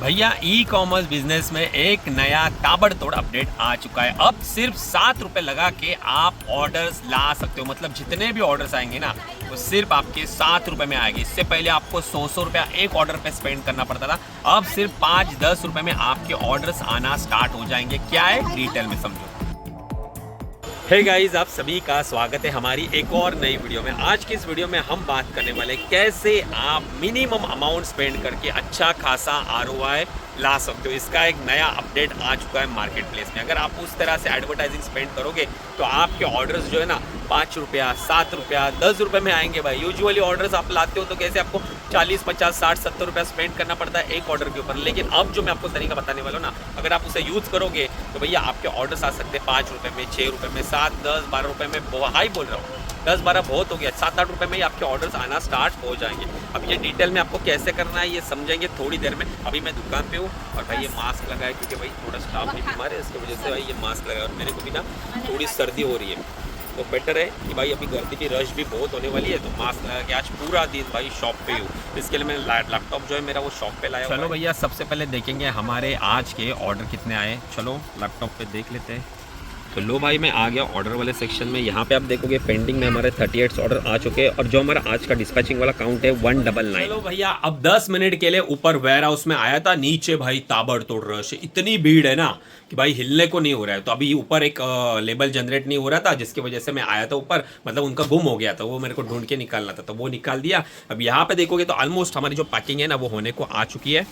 भैया e commerce business में एक नया ताबड़तोड़ अपडेट आ चुका है। अब सिर्फ 7 रुपए लगा के आप ऑर्डर्स ला सकते हो। मतलब जितने भी ऑर्डर्स आएंगे ना वो सिर्फ आपके 7 रुपए में आएगी। इससे पहले आपको 100 रुपया एक ऑर्डर पे स्पेंड करना पड़ता था। अब सिर्फ 5-10 रुपए में आपके ऑर्डर्स आना स्टार्ट हो जाएंगे। क्या है डिटेल में समझो। हे गाइस, आप सभी का स्वागत है हमारी एक और नई वीडियो में। आज की इस वीडियो में हम बात करने वाले कैसे आप मिनिमम अमाउंट स्पेंड करके अच्छा खासा आरओआई ला सकते हो। इसका एक नया अपडेट आ चुका है मार्केट प्लेस में। अगर आप उस तरह से एडवर्टाइजिंग स्पेंड करोगे तो आपके ऑर्डर्स जो है ना 5 रुपया, 7 रुपया, 10 रुपये में आएंगे भाई। यूजुअली ऑर्डर्स आप लाते हो तो कैसे आपको 40, 50, 60, 70 रुपया स्पेंड करना पड़ता है एक ऑर्डर के ऊपर। लेकिन अब जो मैं आपको तरीका बताने वाला हूँ ना, अगर आप उसे यूज़ करोगे तो भैया आपके ऑर्डर्स आ सकते हैं 5 रुपये में, 6 रुपये में, 7, 10, 12 रुपये में। हाई बोल रहा हूँ, 10-12 बहुत हो गया, 7-8 रुपये में ही आपके ऑर्डर्स आना स्टार्ट हो जाएंगे। अब ये डिटेल में आपको कैसे करना है ये समझेंगे थोड़ी देर में। अभी मैं दुकान पे हूँ और भाई ये मास्क लगाया क्योंकि भाई थोड़ा स्टाफ भी बीमार है, इसकी वजह से भाई ये मास्क लगाया। और मेरे को भी ना थोड़ी सर्दी हो रही है तो बेटर है कि भाई अभी गर्मी की रश भी बहुत होने वाली है तो मास्क लगा के आज पूरा दिन भाई शॉप पे ही हूँ। इसके लिए मैंने लैपटॉप जो है मेरा वो शॉप पे लाया। चलो भैया सबसे पहले देखेंगे हमारे आज के ऑर्डर कितने आए। चलो लैपटॉप पे देख लेते हैं। तो लो भाई मैं आ गया ऑर्डर वाले सेक्शन में। यहाँ पे आप देखोगे पेंडिंग में हमारे 38 ऑर्डर आ चुके हैं और जो हमारा आज का डिस्पैचिंग वाला काउंट है 199। चलो भैया अब 10 मिनट के लिए ऊपर वेयर हाउस में आया था, नीचे भाई ताबड़तोड़ रश है। इतनी भीड़ है ना कि भाई हिलने को नहीं हो रहा है। तो अभी ऊपर एक लेबल जनरेट नहीं हो रहा था जिसकी वजह से मैं आया था ऊपर। मतलब उनका गुम हो गया था, वो मेरे को ढूंढ के निकालना था तो वो निकाल दिया। अब यहाँ पे देखोगे तो ऑलमोस्ट हमारी जो पैकिंग है ना वो होने को आ चुकी है।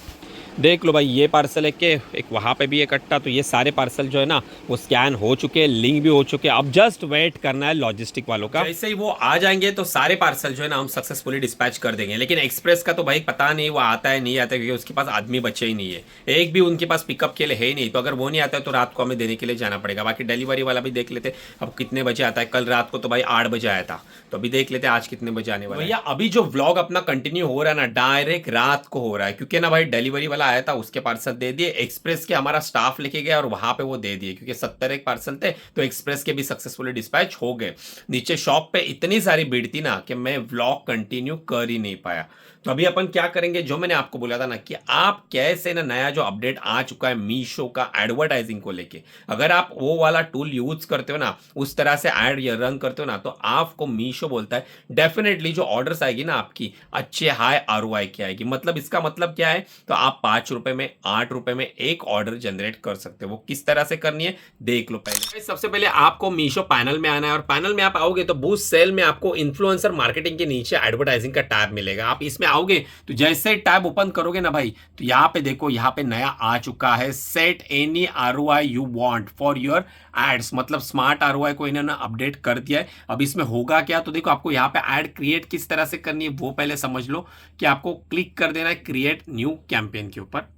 देख लो भाई ये पार्सल है के एक वहाँ पे भी एक कट्टा। तो ये सारे पार्सल जो है ना वो स्कैन हो चुके हैं, लिंक भी हो चुके हैं। अब जस्ट वेट करना है लॉजिस्टिक वालों का। जैसे ही वो आ जाएंगे तो सारे पार्सल जो है ना हम सक्सेसफुली डिस्पैच कर देंगे। लेकिन एक्सप्रेस का तो भाई पता नहीं वो आता है नहीं आता है, क्योंकि उसके पास आदमी बचे ही नहीं है। एक भी उनके पास पिकअप के लिए है ही नहीं। तो अगर वो नहीं आता है तो रात को हमें देने के लिए जाना पड़ेगा। बाकी डिलीवरी वाला भी देख लेते अब कितने बजे आता है। कल रात को तो भाई 8 बजे आया था, तो अभी देख लेते आज कितने बजे आने वाला है। भैया अभी जो व्लॉग अपना कंटिन्यू हो रहा है ना डायरेक्ट रात को हो रहा है, क्योंकि ना भाई डिलीवरी वाला आया था उसके पार्सल दे दिए, एक्सप्रेस के हमारा स्टाफ लेके गया और वहां पे वो दे दिए। क्योंकि 70 एक पार्सल थे तो एक्सप्रेस के भी सक्सेसफुली डिस्पैच हो गए। नीचे शॉप पे इतनी सारी भीड़ थी ना कि मैं व्लॉग कंटिन्यू कर ही नहीं पाया। तो अभी अपन क्या करेंगे, जो मैंने आपको बोला था ना कि आप कैसे ना नया जो अपडेट आ चुका है मीशो का एडवर्टाइजिंग को लेके, अगर आप वो वाला टूल यूज करते हो ना, उस तरह से एड रन करते हो ना, तो आपको मीशो बोलता है डेफिनेटली जो ऑर्डर्स आएगी ना आपकी अच्छे हाई आरओआई की आएगी। मतलब इसका मतलब क्या है, तो आप 5 रुपए में 8 रुपए में एक ऑर्डर जनरेट कर सकते हो। वो किस तरह से करनी है देख लो। पहले सबसे पहले आपको मीशो पैनल में आना है और पैनल में आप आओगे तो बूस्ट सेल में आपको इन्फ्लुएंसर मार्केटिंग के नीचे एडवर्टाइजिंग का टैब मिलेगा। आप इसमें आओगे तो जैसे टैब ओपन करोगे ना भाई, तो यहाँ पे देखो यहाँ पे नया आ चुका है set any ROI you want for your ads. मतलब स्मार्ट आरओआई को इन्होंने अपडेट कर दिया है। अब इसमें होगा क्या, तो देखो आपको यहाँ पे एड क्रिएट किस तरह से करनी है वो पहले समझ लो। कि आपको क्लिक कर देना है क्रिएट न्यू कैंपेन के ऊपर।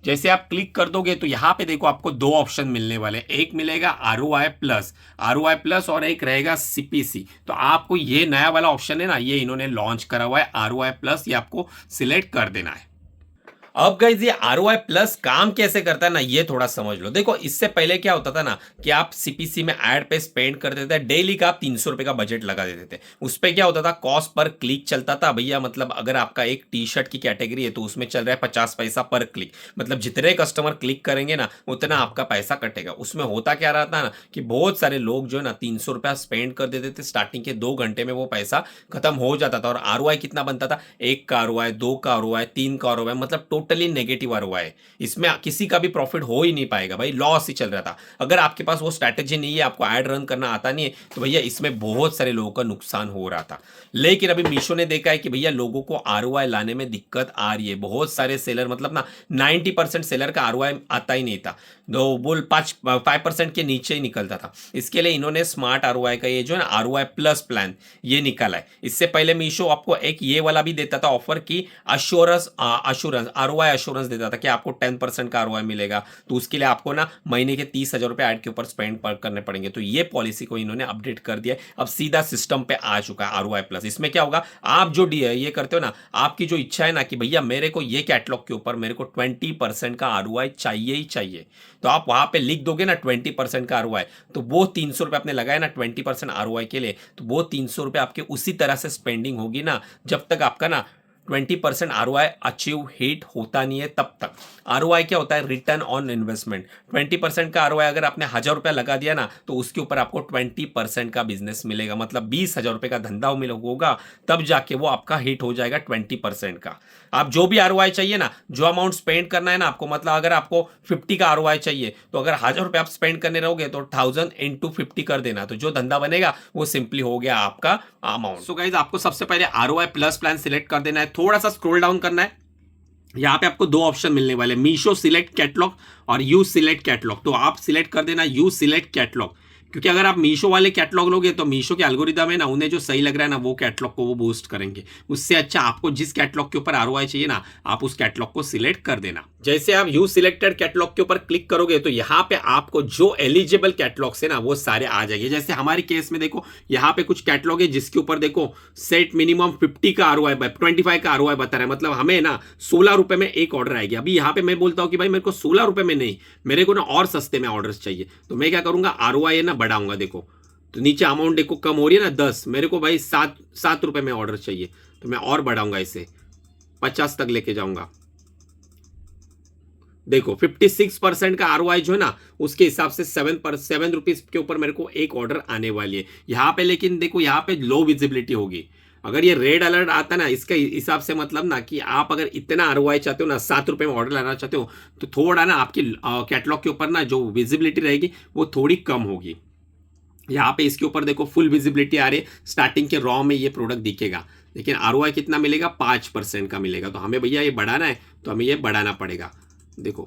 जैसे आप क्लिक कर दोगे तो यहाँ पे देखो आपको 2 ऑप्शन मिलने वाले। एक मिलेगा आरओआई प्लस और एक रहेगा सीपीसी। तो आपको ये नया वाला ऑप्शन है ना, ये इन्होंने लॉन्च करा हुआ है आरओआई प्लस, ये आपको सिलेक्ट कर देना है। अब गाइस ये आरओआई प्लस काम कैसे करता है ना ये थोड़ा समझ लो। देखो इससे पहले क्या होता था ना कि आप सीपीसी में एड पे स्पेंड कर देते थे, डेली का आप 300 रुपए का बजट लगा देते थे। उस पे क्या होता था, कॉस्ट पर क्लिक चलता था भैया। मतलब अगर आपका एक टी शर्ट की कैटेगरी है तो उसमें चल रहा है 50 पैसा पर क्लिक। मतलब जितने कस्टमर क्लिक करेंगे ना उतना आपका पैसा कटेगा। उसमें होता क्या रहा था ना कि बहुत सारे लोग जो है ना 300 रुपया स्पेंड कर देते थे, स्टार्टिंग के 2 घंटे में वो पैसा खत्म हो जाता था। और आरओआई कितना बनता था, 1 का आरओआई, 2 का आरओआई, 3 का आरओआई, मतलब टोटली नेगेटिव आरओआई। इसमें किसी का भी प्रॉफिट हो ही नहीं पाएगा भाई, लॉस ही चल रहा था। अगर आपके पास वो स्ट्रैटेजी नहीं है, आपको ऐड रन करना आता नहीं है, तो भैया इसमें बहुत सारे लोगों का नुकसान हो रहा था। लेकिन अभी मीशो ने देखा है कि भैया लोगों को आरओआई लाने में दिक्कत आ रही है। बहुत सारे सेलर मतलब ना 90% सेलर का आरओआई आता ही नहीं था, दो बोल 5% के नीचे ही निकलता था। इसके लिए इन्होंने स्मार्ट आरओआई का ये जो है ना आरओआई प्लस प्लान ये निकाला है। इससे पहले मीशो आपको एक ये वाला भी देता था ऑफर की अश्योरेंस आरओआई अश्योरेंस देता था कि आपको 10% का आरओआई मिलेगा। तो उसके लिए आपको ना महीने के 30,000 रुपए ऐड के ऊपर स्पेंड करने पड़ेंगे। तो ये पॉलिसी को इन्होंने अपडेट कर दिया है, अब सीधा सिस्टम पे आ चुका है आरओआई प्लस। इसमें क्या होगा, आप जो ये करते हो ना, आपकी जो इच्छा है ना कि भैया मेरे को ये कैटलॉग के ऊपर मेरे को 20% का आरओआई चाहिए ही चाहिए, तो आप वहां पे लिख दोगे ना 20% का आरओआई। तो वो 300 रुपए आपने लगाया ना 20% आरओआई के लिए, तो वो 300 रुपए आपके उसी तरह से स्पेंडिंग होगी ना जब तक आपका ना 20% ROI अचीव हिट होता नहीं है तब तक। ROI क्या होता है? Return on investment. 20% का ROI अगर आपने 1,000 रुपया लगा दिया ना, तो उसके ऊपर आपको 20% का बिजनेस मिलेगा, मतलब 20,000 रुपये का धंधा होगा, तब जाके वो आपका हिट हो जाएगा 20% का। आप जो भी ROI चाहिए ना, जो अमाउंट स्पेंड करना है ना आपको, मतलब अगर आपको 50 का ROI चाहिए तो अगर 1,000 रुपये आप स्पेंड करने रहोगे तो 1000 इंटू 50 कर देना, तो जो धंधा बनेगा वो सिंपली हो गया आपका अमाउंट। सो गाइज, आपको सबसे पहले ROI प्लस प्लान सिलेक्ट कर देना है, थोड़ा सा स्क्रॉल डाउन करना है। यहाँ पे आपको दो ऑप्शन मिलने वाले, मीशो सिलेक्ट कैटलॉग और यू सिलेक्ट कैटलॉग। तो आप सिलेक्ट कर देना यू सिलेक्ट कैटलॉग, क्योंकि अगर आप मीशो वाले कैटलॉग लोगे तो मीशो के एल्गोरिदम है ना, उन्हें जो सही लग रहा है ना वो कैटलॉग को वो बूस्ट करेंगे। उससे अच्छा आपको जिस कैटलॉग के ऊपर ROI चाहिए ना, आप उस कैटलॉग को सिलेक्ट कर देना। जैसे आप यू सिलेक्टेड कैटलॉग के ऊपर क्लिक करोगे तो यहाँ पे आपको जो एलिजिबल कैटलॉग्स है ना वो सारे आ जाएंगे। जैसे हमारे केस में देखो, यहाँ पे कुछ कैटलॉग है जिसके ऊपर देखो सेट मिनिमम 50 का ROI 25 का ROI बता रहा है, मतलब हमें ना 16 रुपए में एक ऑर्डर आएगी। अभी यहाँ पे मैं बोलता हूँ कि भाई मेरे को 16 रुपए में नहीं, मेरे को ना और सस्ते में ऑर्डर्स चाहिए, तो मैं क्या करूंगा, ROI है ना बढ़ाऊंगा। देखो तो नीचे अमाउंट देखो कम हो रही है ना 10, मेरे को भाई 7 रुपए में ऑर्डर चाहिए, तो मैं और बढ़ाऊंगा, इसे 50 तक लेके जाऊंगा। देखो 56% का ROI जो है ना, उसके हिसाब से 7 रुपीज के ऊपर मेरे को एक ऑर्डर आने वाली है यहाँ पे। लेकिन देखो यहाँ पे लो विजिबिलिटी होगी। अगर ये रेड अलर्ट आता ना, इसके हिसाब से मतलब ना कि आप अगर इतना ROI चाहते हो ना, 7 रुपए में ऑर्डर लाना चाहते हो, तो थोड़ा ना आपकी कैटलॉग के ऊपर ना जो विजिबिलिटी रहेगी वो थोड़ी कम होगी। यहाँ पे इसके ऊपर देखो फुल विजिबिलिटी आ रही है, स्टार्टिंग के रॉ में ये प्रोडक्ट दिखेगा, लेकिन ROI कितना मिलेगा, 5% का मिलेगा। तो हमें भैया ये बढ़ाना है, तो हमें ये बढ़ाना पड़ेगा। देखो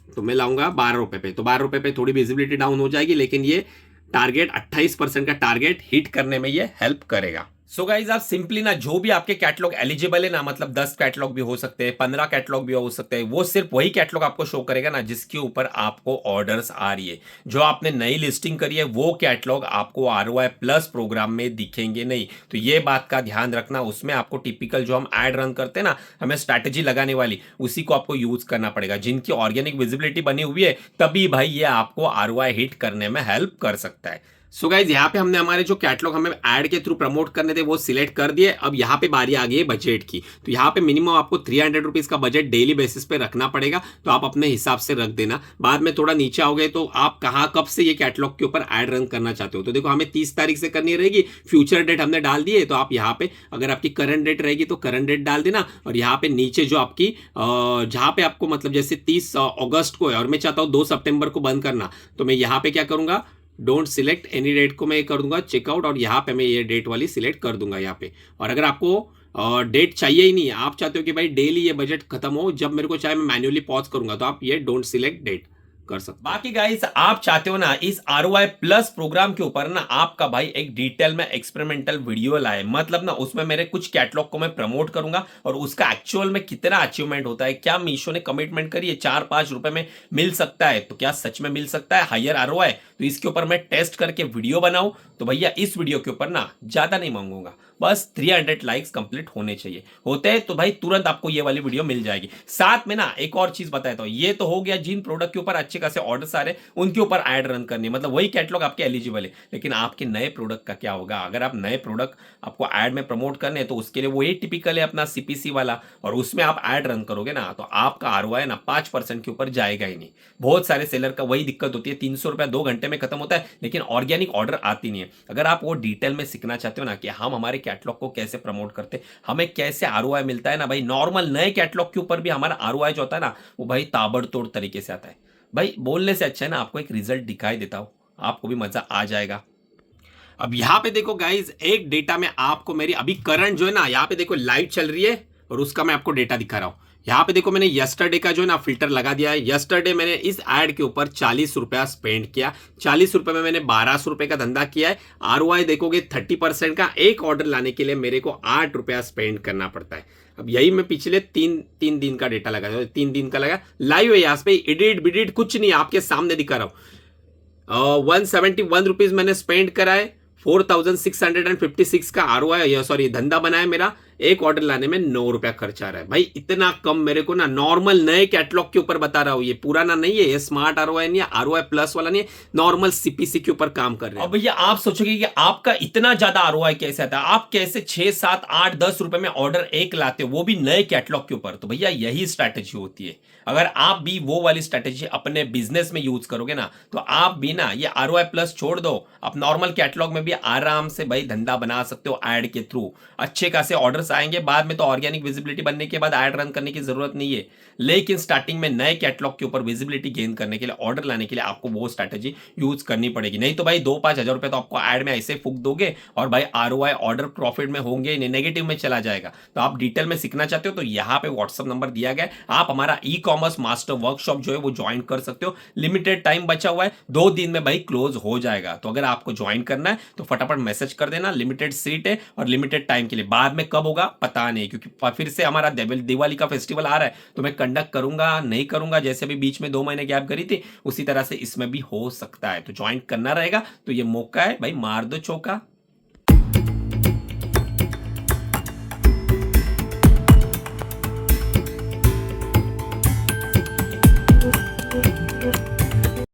तो मैं लाऊंगा 12 रुपए पे, तो 12 रुपए पे थोड़ी विजिबिलिटी डाउन हो जाएगी, लेकिन ये टारगेट 28% का टारगेट हिट करने में ये हेल्प करेगा। सो गाइज, आप सिंपली ना जो भी आपके कैटलॉग एलिजिबल है ना, मतलब 10 कैटलॉग भी हो सकते हैं, 15 कैटलॉग भी हो सकते हैं, वो सिर्फ वही कैटलॉग आपको शो करेगा ना जिसके ऊपर आपको ऑर्डर्स आ रही है। जो आपने नई लिस्टिंग करी है वो कैटलॉग आपको ROI प्लस प्रोग्राम में दिखेंगे नहीं। तो ये बात का ध्यान रखना। उसमें आपको टिपिकल जो हम एड रन करते हैं ना, हमें स्ट्रैटेजी लगाने वाली, उसी को आपको यूज करना पड़ेगा। जिनकी ऑर्गेनिक विजिबिलिटी बनी हुई है तभी भाई ये आपको ROI हिट करने में हेल्प कर सकता है। सो गाइज, यहाँ पे हमने हमारे जो कैटलॉग हमें ऐड के थ्रू प्रमोट करने थे वो सिलेक्ट कर दिए। अब यहाँ पे बारी आ गई है बजट की। तो यहाँ पे मिनिमम आपको 300 रुपीज का बजट डेली बेसिस पे रखना पड़ेगा, तो आप अपने हिसाब से रख देना। बाद में थोड़ा नीचे आओगे तो आप कहाँ कब से ये कैटलॉग के ऊपर ऐड रन करना चाहते हो। तो देखो हमें 30 तारीख से करनी रहेगी, फ्यूचर डेट हमने डाल दी है। तो आप यहाँ पे अगर आपकी करंट डेट रहेगी तो करंट डेट डाल देना, और यहाँ पे नीचे जो आपकी जहाँ पे आपको मतलब जैसे 30 अगस्त को है और मैं चाहता हूँ 2 सितंबर को बंद करना, तो मैं यहाँ पे क्या करूंगा, डोंट सिलेक्ट एनी डेट को मैं कर दूंगा चेकआउट, और यहाँ पे मैं ये डेट वाली सिलेक्ट कर दूंगा यहाँ पे। और अगर आपको डेट चाहिए ही नहीं है, आप चाहते हो कि भाई डेली ये बजट खत्म हो, जब मेरे को चाहे मैं मैन्युअली पॉज करूंगा, तो आप ये डोंट सिलेक्ट डेट कर सकते। बाकी गाइस, आप चाहते हो ना इस ROI प्लस प्रोग्राम के ऊपर ना आपका भाई एक डिटेल में एक्सपेरिमेंटल वीडियो लाए, मतलब ना उसमें मेरे कुछ कैटलॉग को मैं प्रमोट करूंगा और उसका एक्चुअल में कितना अचीवमेंट होता है, क्या मीशो ने कमिटमेंट करी है 4-5 रुपए में मिल सकता है, तो क्या सच में मिल सकता है हायर ROI, तो इसके ऊपर मैं टेस्ट करके वीडियो बनाऊं। तो भैया इस वीडियो के ऊपर ना ज्यादा नहीं मांगूंगा, बस 300 लाइक्स कंप्लीट होने चाहिए। होते हैं तो भाई तुरंत आपको ये वाली वीडियो मिल जाएगी। साथ में ना एक और चीज बताता हूं, ये तो हो गया जिन प्रोडक्ट के ऊपर अच्छे खासे ऑर्डर्स आ रहे उनके ऊपर ऐड रन करनी, मतलब वही कैटलॉग आपके एलिजिबल है। लेकिन आपके नए प्रोडक्ट का क्या होगा, अगर आप नए प्रोडक्ट आपको ऐड में प्रमोट करने हैं तो उसके लिए वही टिपिकल है अपना CPC वाला, और उसमें आप ऐड रन करोगे ना तो आपका ROI ना 5% के ऊपर जाएगा ही नहीं। बहुत सारे सेलर का वही दिक्कत होती है, 300 रुपया 2 घंटे में खत्म होता है, लेकिन ऑर्गेनिक ऑर्डर आती नहीं है। अगर आप वो डिटेल में सीखना चाहते हो ना कि हम हमारे कैटलॉग को कैसे प्रमोट करते, हमें कैसे ROI मिलता है ना भाई, नॉर्मल नए कैटलॉग के ऊपर भी हमारा ROI जो होता है ना वो भाई ताबड़तोड़ तरीके से आता है। भाई बोलने से अच्छा है ना आपको एक रिजल्ट दिखाई देता हूं, आपको भी मजा आ जाएगा। अब यहाँ पे देखो गाइज, एक डेटा में आपको मेरी अभी करंट जो है ना, यहाँ पे देखो लाइव चल रही है और उसका मैं आपको डेटा दिखा रहा हूं। यहाँ पे देखो मैंने यस्टरडे का जो है ना फिल्टर लगा दिया है। यस्टरडे मैंने इस ऐड के ऊपर 40 रुपया स्पेंड किया, 40 रुपए में मैंने 1200 रुपए का धंधा किया है। ROI देखोगे 30% का, एक ऑर्डर लाने के लिए मेरे को 8 रुपया स्पेंड करना पड़ता है। अब यही मैं पिछले तीन दिन का डेटा लगा, 3 दिन का लगा, लाइव है यहाँ पे, एडिट बिडिट कुछ नहीं, आपके सामने दिखा रहा हूँ। 171 रुपीज मैंने स्पेंड करा है, 4656 का ROI सॉरी धंधा बनाया मेरा, एक ऑर्डर लाने में 9 रुपया खर्च आ रहा है भाई। इतना कम मेरे को ना नॉर्मल नए कैटलॉग के ऊपर बता रहा हूँ, ये पुराना नहीं है, ये स्मार्ट आरओआई नहीं है, आरओआई प्लस वाला नहीं है, नॉर्मल सीपीसी के ऊपर काम कर रहे हैं। अब भैया आप सोचोगे कि आपका इतना ज्यादा आरओआई कैसे आता है, आप कैसे 6 7 8 10 रुपए में ऑर्डर एक लाते हो, वो भी नए कैटलॉग के ऊपर। तो भैया यही स्ट्रैटेजी होती है। अगर आप भी वो वाली स्ट्रैटेजी अपने बिजनेस में यूज करोगे ना, तो आप भी ना ये आरओआई प्लस छोड़ दो, आप नॉर्मल कैटलॉग में भी आराम से भाई धंधा बना सकते हो ऐड के थ्रू। अच्छे खासे ऑर्डर्स आएंगे, बाद में तो ऑर्गेनिक विजिबिलिटी बनने के बाद ऐड रन करने की जरूरत नहीं है, लेकिन स्टार्टिंग में नए कैटलॉग के ऊपर विजिबिलिटी गेन करने के लिए, ऑर्डर लाने के लिए आपको वो स्ट्रैटेजी यूज करनी पड़ेगी। नहीं तो भाई 2-5 हजार रुपए तो आपको ऐड में ऐसे फूक दोगे और भाई आरओआई ऑर्डर प्रॉफिट में होंगे, नेगेटिव में चला जाएगा। तो आप डिटेल में सीखना चाहते हो तो यहाँ पे व्हाट्सअप नंबर दिया गया है, आप हमारा ई कॉमर्स मास्टर वर्कशॉप जो है वो ज्वाइन कर सकते हो। लिमिटेड टाइम बचा हुआ है, 2 दिन में भाई क्लोज हो जाएगा। तो अगर आपको ज्वाइन करना है तो फटाफट मैसेज कर देना, लिमिटेड सीट है और लिमिटेड टाइम के लिए। बाद में कब होगा पता नहीं, क्योंकि फिर से हमारा दिवाली का फेस्टिवल आ रहा है, तो मैं कंडक्ट करूंगा नहीं करूंगा, जैसे अभी बीच में 2 महीने गैप करी थी उसी तरह से इसमें भी हो सकता है। तो ज्वाइन करना रहेगा, तो ये मौका है भाई, मार दो चौका।